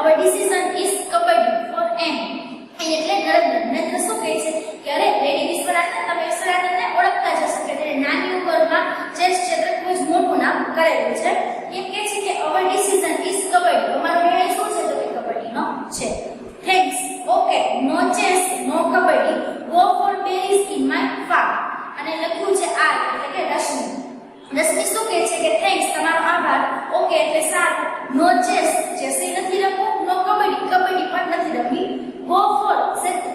our decision is kabaddi for M. એટલે નરેન્દ્ર શું કહે છે કે અરે લેડી વિશ્વનાથન, તમે વિશ્વનાથનને ઓળખતા જ હશો કે તેને નાની ઉંમરમાં ચેસ ક્ષેત્ર ખૂબ જ મોટું નામ કરેલું છે. એમ કહે છે કે our decision is કબડ્ડી, અમારો નિર્ણય શું છે તો કે કબડ્ડીનો છે. Thanks. Okay, no chess, no kabaddi. Go for berries in my farm. અને લખ્યું છે આ એટલે કે રશ્મિ. રશ્મિ શું કહે છે કે થેન્ક્સ, તમારો આભાર. ઓકે એટલે સારું. નો ચેસ, ચેસ નથી રમવું. નો કબડ્ડી, કબડ્ડી પણ નથી રમવી. ગો ફોર,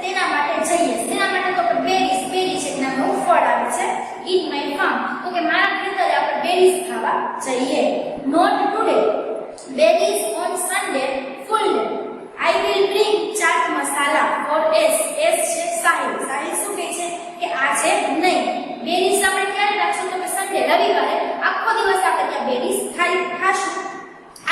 તેના માટે જઈએ. તેના માટે તો કે બેરીઝ, બેરી છે નામનું ફળ આવે છે. ઇન માય ફાર્મ, તો કે મારા ખેતરે આપણે બેરીઝ ખાવા જઈએ. Not today, berries on Sunday, full day. I will bring chaat masala for S. S છે સાહિલ. સાહિલ શું કહે છે કે આજે નહીં. બેરીઝ આપણે ક્યારે રાખશું તો કે સન્ડે, રવિવારે આખો દિવસ આપણે ત્યાં બેરીઝ ખાશું.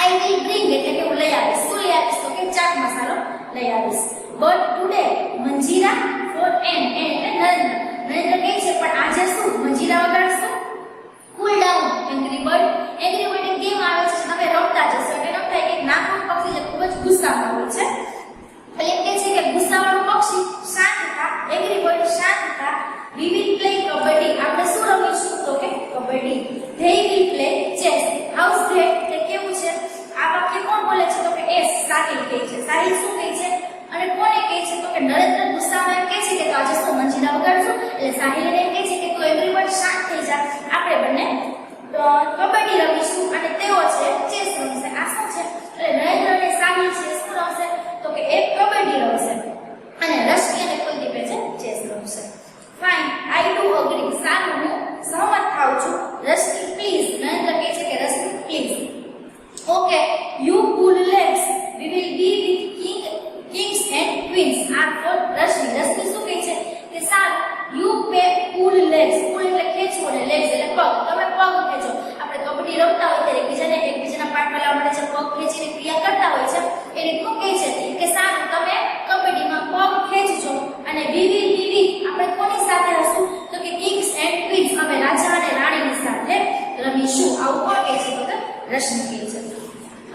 I will bring એટલે કે હું લઈ આવીશ. શું લઈ આવીશ તો કે ચાટ મસાલો લઈ આવીશ. But today Manjira for N. N એટલે નરેન્દ્ર. નરેન્દ્ર કહે છે પણ આજે શું મંજીરા વગાડશું. Cool down, angry bird. Angry bird એક ગેમ આવે છે, તમે રમતા જશો એટલે એમ થાય કે નાનું પક્ષી જે ખૂબ જ ગુસ્સામાં હોય છે. એમ કહે છે કે ગુસ્સાવાળું પક્ષી શાંત થા, એંગ્રી બર્ડ શાંત થા. We will play kabaddi. આપણે શું રમીશું તો કે kabaddi. They will play chess. How's that? તે કેવું છે? આ વાક્ય કોણ બોલે છે તો કે એસ સાહિલ કહે છે. સાહિલ શું કહે છે અને કોને કહે છે તો કે નરેન્દ્ર ગુસ્સામાં એમ કહે છે કે તો આજે શું મંજીરા વગાડશું. એટલે સાહિલ એને કહે છે કે તું એંગ્રી બર્ડ શાંત થઈ જા, આપણે બંને કબડ્ડી રમીશું. અને તેઓ છે ચેસ રમશે. આ શું છે એટલે નરેન્દ્ર અને સાહિલ છે શું રમશે તો કે એક કબડ્ડી રમશે અને રશ્મિ અને કુલદીપે છે ચેસ રમશે. Fine, I do agree. સારું, હું સહમત થાઉં છું. રશ્મિ પ્લીઝ. નરેન્દ્ર કહે છે કે Rashmi please. Okay, you pull legs. We will be with kings and queens. આ ફોર રશ્મિ. રશ્મિ શું કહે છે કે સારું. You pay pull legs. Pull એટલે ખેંચવું અને લેગ્સ એટલે પગ. તમે પગ ખેંચો. આપણે કબડ્ડી રમતા હોય ત્યારે એકબીજાના પાઠમાં લાવવા માટે જે પગ ખેંચીને ક્રિયા કરતા હોય છે એ રીતનું કહે છે કે સારું તમે કબડ્ડીમાં પગ ખેંચજો અને વી વિલ બી વિથ, આપણે કોની સાથે હશું તો કે કિંગ્સ એન્ડ ક્વીન્સ, અમે રાજા અને રાણીની સાથે રમીશું. આવું કોણ કહે છે તો કે રશ્મિ કહે છે.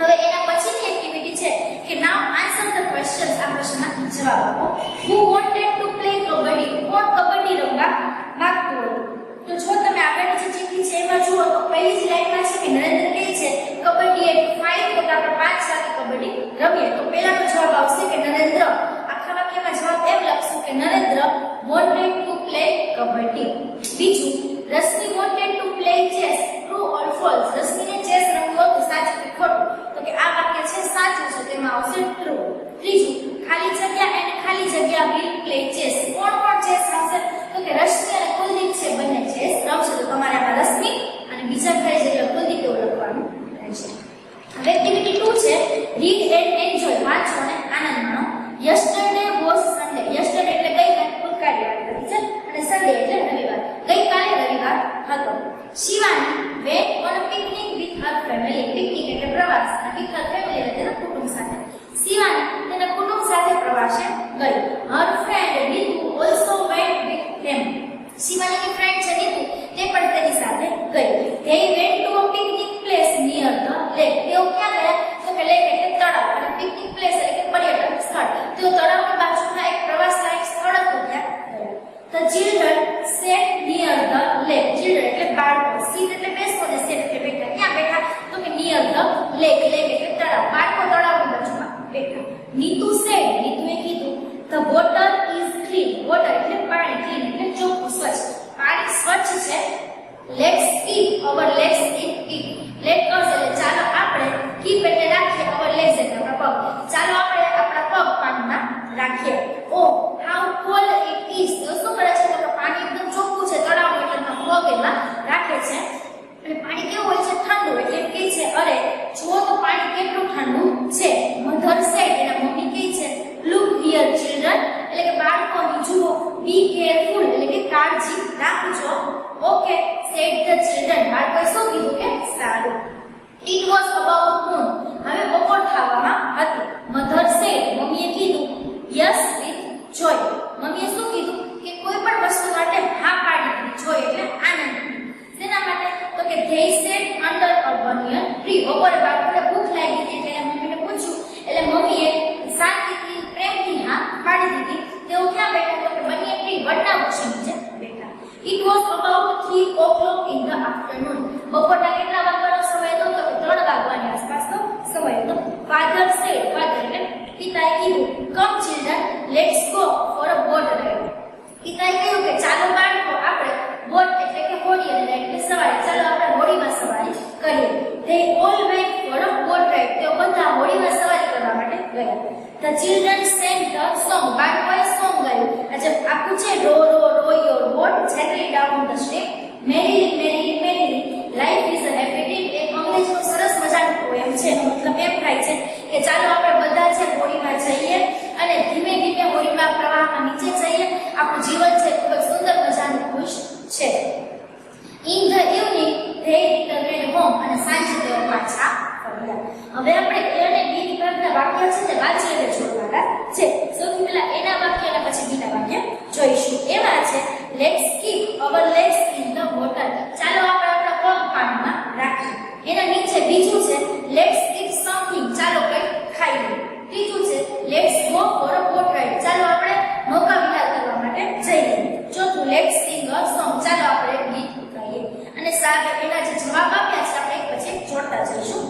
હવે એના પછીની એક્ટિવિટી છે કે નાઉ આન્સર ધ ક્વેશ્ચન્સ. આ પ્રશ્નના જવાબ આપો. હુ વોન્ટેડ ટુ પ્લે કબડ્ડી. કોણ કબડ્ડી રમવા માંગતું હતું? તો જો તમે આગળની જે ચિઠ્ઠી છે એમાં જુઓ તો પહેલી જ લાઈનમાં છે કે નરેન્દ્ર કહે છે કબડ્ડી એટ 5, તો આપણે 5 સાથે કબડ્ડી રમીએ. તો પહેલાનો જવાબ આવશે કે નરેન્દ્ર. આખા વાક્યમાં જવાબ એમ લખશું કે Narendra wanted to play kabaddi. બીજું, Rashmi wanted to play chess. True or false. રશ્મિને ચેસ રમવું હતું, સાચું કે ખોટું? તો કે આ વાક્ય છે સાચું છે, તેમાં આવશે ટ્રુ. ત્રીજું, ખાલી જગ્યા અને ખાલી જગ્યા વિલ પ્લે ચેસ. કોણ કોણ ચેસ રમશે તો કે રશ્મિ અને કુલદીપ છે બંને ચેસ રમશે. તો તમારે આમાં રશ્મિ અને બીજા ખાલી જગ્યા કુલદીપ એવું લખવાનું રહેશે. હવે એક્ટિવિટી 2 છે રીડ એન્ડ એન્જોય. વાંચો અને આનંદ માણો. Yesterday was Sunday. યસ્ટરડે એટલે ગઈકાલે, ભૂતકાળની વાત કરી છે અને સન્ડે એટલે રવિવાર. ગઈકાલે રવિવાર હતો. Shivani went on a picnic with her family. Picnic એટલે પ્રવાસ, વિથ હર ફેમિલી એટલે તેના કુટુંબ સાથે. શિવાની તેના કુટુંબ સાથે પ્રવાસે ગઈ. Her friend Nitu also went with them. શિવાનીની ફ્રેન્ડ છે નીતુ, તે પણ તેની સાથે ગઈ. They went to a picnic place near the lake. તેઓ ક્યાં ગયા તો કે લેક એટલે તળાવ અને પિકનિક પ્લેસ એટલે કે પર્યટન સ્થળ. તેઓ તળાવની બાજુના એક પ્રવાસ લાયક સ્થળ હતું ત્યાં ગયા. The children set near the lake. Children એટલે બાળકો, સીટ એટલે બેસવો અને સેટ એટલે બેઠા. ક્યાં બેઠા તો કે નિયર ધ લેક. લેક એટલે તળાવ. બાળકો તળાવની બાજુમાં બેઠા. નીતુ સેડ. નીતુએ કીધું the water is clean. Water એટલે પાણી, ક્લીન એટલે ચોખ્ખું, સ્વચ્છ. પાણી સ્વચ્છ છે. Let's keep hour legs in it. Let us એટલે ચાલો આપણે, કીપ એટલે રાખીએ, અવર લેગ્સ એટલે આપણા પગ, ચાલો આપણે આપણા પગ પાણીમાં રાખીએ. ઓ હાઉ કોલ્ડ ઇટ ઇઝ. તો શું કરે છે તો પાણી એકદમ ચોખ્ખું છે, તળાવનું એટલે પગ એમાં રાખે છે અને પાણી કેવું હોય છે ઠંડુ. એટલે એમ કહે છે અરે જો તો પાણી કેટલું ઠંડુ છે. મધર સેડ એના મમ્મી કહે છે લુક હિયર ચિલ્ડ્રન એટલે કે બાળકો અહીં જુઓ. બી કેરફુલ એટલે કે કાળજી રાખજો. Okay said the children. બાળકોએ શું કીધું કે સારું. ઇટ વોઝ બપોરના કેટલા વાગવાનો સમય હતો તો 3 વાગવાની આસપાસનો સમય હતો. ફાધર સેડ, ફાધર એટલે પિતાએ કીધું, come children let's go for a boat ride. પિતાએ કહ્યું કે ચાલો બાળકો આપણે બોટ એટલે કે હોડી અને રાઇડ એટલે સવારી, ચાલો આપણે હોડીમાં સવારી કરીએ. They all went for a boat ride. તેઓ બધા હોડીમાં સવારી કરવા માટે ગયા. The children sang the song. બાળકોએ સોંગ ગાયું. આજે આખું છે row row row your boat gently down the stream. Merrily merrily merrily life is a happy dream. એક અંગ્રેજીનું સરસ મજાનું પોએમ છે. મતલબ એમ થાય છે કે ચાલો આપણે બધા છે હોડીમાં જઈએ અને ધીમે ધીમે હોડીમાં પ્રવાહમાં નીચે જઈએ. આપણું જીવન છે ખૂબ જ સુંદર મજાનું ખુશ છે. In the evening they returned home. અને સાંજે તેઓ પાછા ફર્યા. હવે આપણે એ અને બી વિભાગના વાક્ય છે તે વાંચીને જોવાના છે. સૌથી પહેલા એના વાક્ય અને પછી બીના વાક્ય જોઈશું. એમાં છે let's keep hour legs in the water. ચાલો આપણે આપણા પગ પાણીમાં રાખીએ. એના નીચે બીજું છે લેટ્સ ઈટ સમથિંગ. ચાલો કંઈક ખાઈએ. ત્રીજું છે let's go for a boat ride. ચાલો આપણે નૌકા વિહાર કરવા માટે જઈએ. ચોથું લેટ્સ સિંગ અ સોંગ. ચાલો આપણે ગીત ગાઈએ. અને એના જે જવાબ આપ્યા છે આપણે એક પછી એક જોડતા જઈશું.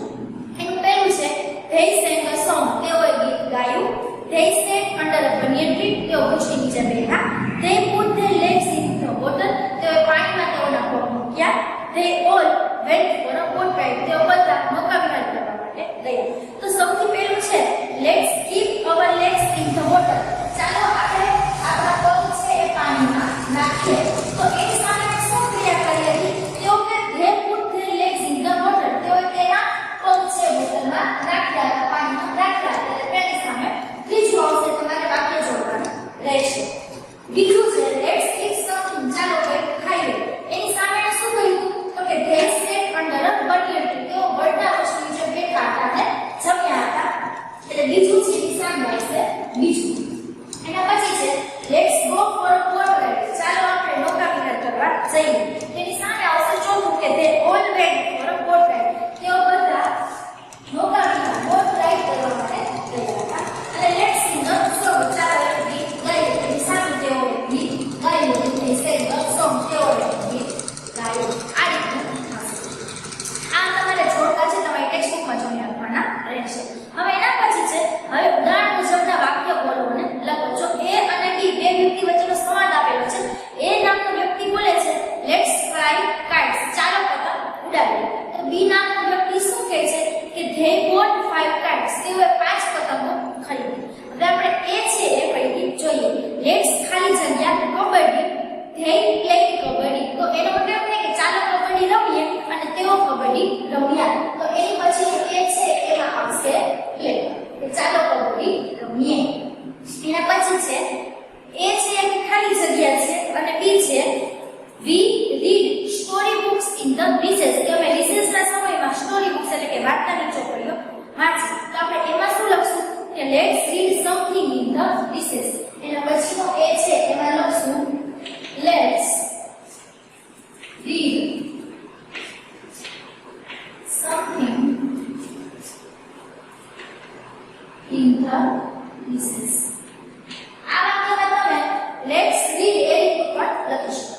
એનું પહેલું છે they sang a song. તેઓએ ગીત ગાયું. they sat under a banyan tree. તેઓ વૃક્ષની નીચે બેઠા. they put their legs in the water. તેઓએ પાણીમાં તેઓના પગ મૂક્યા. they all went for a boat ride. તેઓ બધા નૌકા વિહાર કરવા માટે ગયા. તો સૌથી પહેલું છે let's keep our legs in the water. ચાલો આપણે આપણા પગ છે એ પાણીમાં નાખીએ. તો એની સામે શું ક્રિયા કરી હતી? તેઓ કે they put their legs in the water. તેઓ તેના પગ છે બોટલમાં નાખ્યા હતા, પાણીમાં નાખ્યા હતા. એટલે તેની સામે ત્રીજું આવશે, તમારે વાક્ય જોડવાનું રહેશે. બીજું છે let's eat something. ચાલો કંઈક ખાઈએ. એની સામે શું કહ્યું? તો કે they sat under a banyan tree. તેઓ વડના વૃક્ષ નીચે બેઠા હતા અને જમ્યા હતા. એટલે બીજું છે એની સામે આવશે બીજું. એના પછી છે let's go for a boat ride. ચાલો આપણે નૌકા વિહાર કરવા જઈએ. તેની સામે આવશે ચોથું કે they all went for a boat ride. તેઓ બધા નૌકા વિહાર બોટ રાઇડ કરવા માટે ગયા હતા. અને લેટ્સ સિંગ અ સોંગ. ચાલો એક ગીત ગાઈએ. તેની સામે તેઓ ગીત ગાયું. they sang a song. તેઓ ગીત ગાયું. આ રીતનું થશે. આ તમારે જોડકા છે તમારી ટેક્સ્ટ બુકમાં જોઈ આપવાના રહેશે. હવે એના પછી છે હવે ઉદાહરણ મુજબના વાક્ય બોલો અને લખો. જો એ અને બી બે વ્યક્તિ વચ્ચેનો સંવાદ આપેલો છે. એ નામનો વ્યક્તિ બોલે છે લેટ્સ ફ્લાય કાઇટ્સ. ચાલો પતંગ ઉડાડીએ. તો બી નામનો વ્યક્તિ શું કહે છે કે they bought 5 kites. તેઓએ 5 પતંગો ખરીદી. હવે આપણે એ છે એ પૈકી જોઈએ. લેટ્સ ખાલી જગ્યા કબડ્ડી. they played kabaddi. તો એનો મતલબ એમ થાય કે ચાલો કબડ્ડી રમીએ અને તેઓ કબડ્ડી રમ્યા. તો એની પછી એ છે એમાં આવશે પ્લે. ચાલો કબડ્ડી રમીએ. એના પછી છે એ છે કે ખાલી જગ્યા છે અને બી છે we read story books in the recess. કે અમે રિસેસના સમયમાં સ્ટોરી બુક્સ એટલે કે વાર્તાની ચોપડીઓ વાંચી. તો આપણે એમાં શું લખશું કે let's read something in the recess. એના પછીનો એ છે એમાં લખશું let's read something in the recess. આ વાક્યમાં તમે let's read એ રીતે પણ લખી શકો.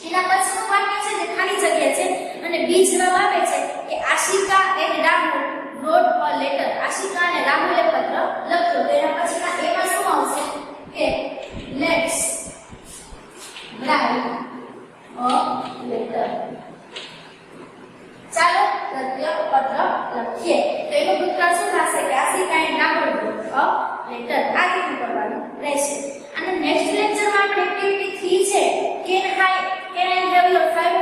એના પછીનું વાક્ય છે જે ખાલી જગ્યા છે અને બી જવાબ આપે છે કે Ashika and Rahul wrote a letter. Ashika અને રાહુલે પત્ર લખ્યો. તો એના પછીના એમાં શું આવશે કે let's write a letter. ચાલો પત્ર લખીએ. તો એનું ઉત્તર શું થશે કે Ashika and Rahul wrote a letter. આ રીતે કરવાનું રહેશે. અને નેક્સ્ટ લેક્ચરમાં આપણે એક્ટિવિટી 3 છે can I have your 5